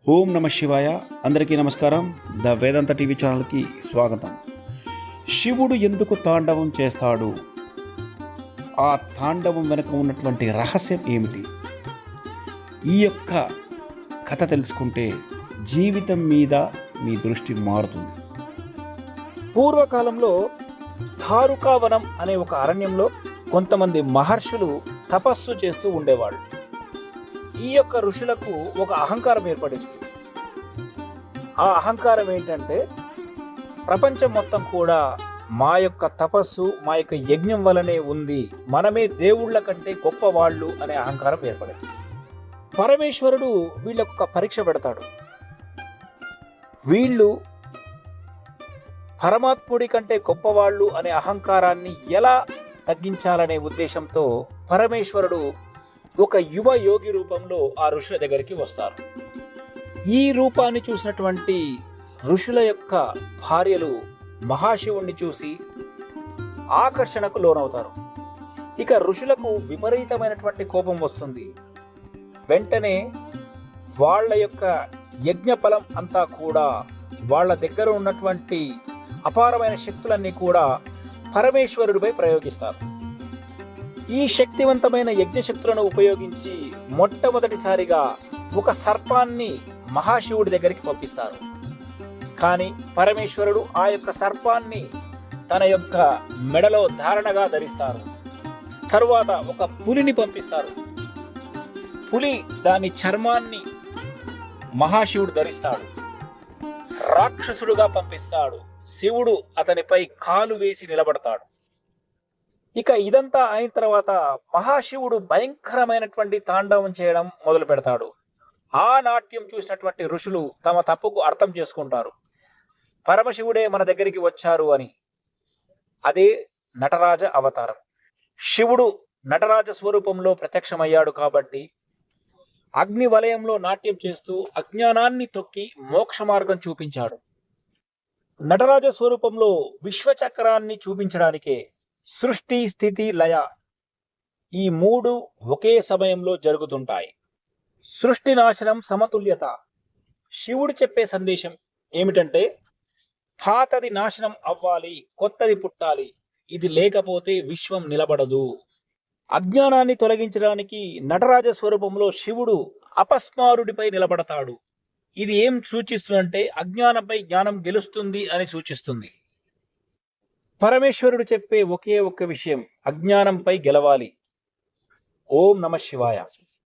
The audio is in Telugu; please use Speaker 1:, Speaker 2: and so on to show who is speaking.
Speaker 1: ఓం నమ శివాయ. అందరికీ నమస్కారం. ద వేదాంత టీవీ ఛానల్కి స్వాగతం. శివుడు ఎందుకు తాండవం చేస్తాడు? ఆ తాండవం వెనుక ఉన్నటువంటి రహస్యం ఏమిటి? ఈ యొక్క కథ తెలుసుకుంటే జీవితం మీద మీ దృష్టి మారుతుంది. పూర్వకాలంలో ధారుకావనం అనే ఒక అరణ్యంలో కొంతమంది మహర్షులు తపస్సు చేస్తూ ఉండేవాళ్ళు. ఈ యొక్క ఋషులకు ఒక అహంకారం ఏర్పడింది. ఆ అహంకారం ఏంటంటే, ప్రపంచం మొత్తం కూడా మా యొక్క తపస్సు, మా యొక్క యజ్ఞం వలనే ఉంది, మనమే దేవుళ్ళ కంటే గొప్పవాళ్ళు అనే అహంకారం ఏర్పడింది. పరమేశ్వరుడు వీళ్ళకు ఒక పరీక్ష పెడతాడు. వీళ్ళు పరమాత్ముడి కంటే గొప్పవాళ్ళు అనే అహంకారాన్ని ఎలా తగ్గించాలనే ఉద్దేశంతో పరమేశ్వరుడు ఒక యువ యోగి రూపంలో ఆ ఋషుల దగ్గరికి వస్తారు. ఈ రూపాన్ని చూసినటువంటి ఋషుల యొక్క భార్యలు మహాశివుణ్ణి చూసి ఆకర్షణకు లోనవుతారు. ఇక ఋషులకు విపరీతమైనటువంటి కోపం వస్తుంది. వెంటనే వాళ్ళ యొక్క యజ్ఞఫలం అంతా కూడా, వాళ్ళ దగ్గర ఉన్నటువంటి అపారమైన శక్తులన్నీ కూడా పరమేశ్వరుడిపై ప్రయోగిస్తారు. ఈ శక్తివంతమైన యజ్ఞశక్తులను ఉపయోగించి మొట్టమొదటిసారిగా ఒక సర్పాన్ని మహాశివుడి దగ్గరికి పంపిస్తారు. కానీ పరమేశ్వరుడు ఆ యొక్క సర్పాన్ని తన యొక్క మెడలో ధారణగా ధరిస్తారు. తరువాత ఒక పులిని పంపిస్తారు. పులి దాని చర్మాన్ని మహాశివుడు ధరిస్తాడు. రాక్షసుడుగా పంపిస్తాడు. శివుడు అతనిపై కాలు వేసి నిలబడతాడు. ఇక ఇదంతా అయిన తర్వాత మహాశివుడు భయంకరమైనటువంటి తాండవం చేయడం మొదలు పెడతాడు. ఆ నాట్యం చూసినటువంటి ఋషులు తమ తప్పుకు అర్థం చేసుకుంటారు. పరమశివుడే మన దగ్గరికి వచ్చారు అని. అదే నటరాజ అవతారం. శివుడు నటరాజ స్వరూపంలో ప్రత్యక్షమయ్యాడు కాబట్టి అగ్ని వలయంలో నాట్యం చేస్తూ అజ్ఞానాన్ని తొక్కి మోక్ష మార్గం చూపించాడు. నటరాజ స్వరూపంలో విశ్వచక్రాన్ని చూపించడానికే సృష్టి, స్థితి, లయ ఈ మూడు ఒకే సమయంలో జరుగుతుంటాయి. సృష్టి నాశనం, సమతుల్యత. శివుడు చెప్పే సందేశం ఏమిటంటే, పాతది నాశనం అవ్వాలి, కొత్తది పుట్టాలి. ఇది లేకపోతే విశ్వం నిలబడదు. అజ్ఞానాన్ని తొలగించడానికి నటరాజ స్వరూపంలో శివుడు అపస్మారుడిపై నిలబడతాడు. ఇది ఏం సూచిస్తుందంటే, అజ్ఞానంపై జ్ఞానం గెలుస్తుంది అని సూచిస్తుంది. పరమేశ్వరుడు చెప్పే ఒకే ఒక్క విషయం, అజ్ఞానంపై గెలవాలి. ఓం నమ శివాయ.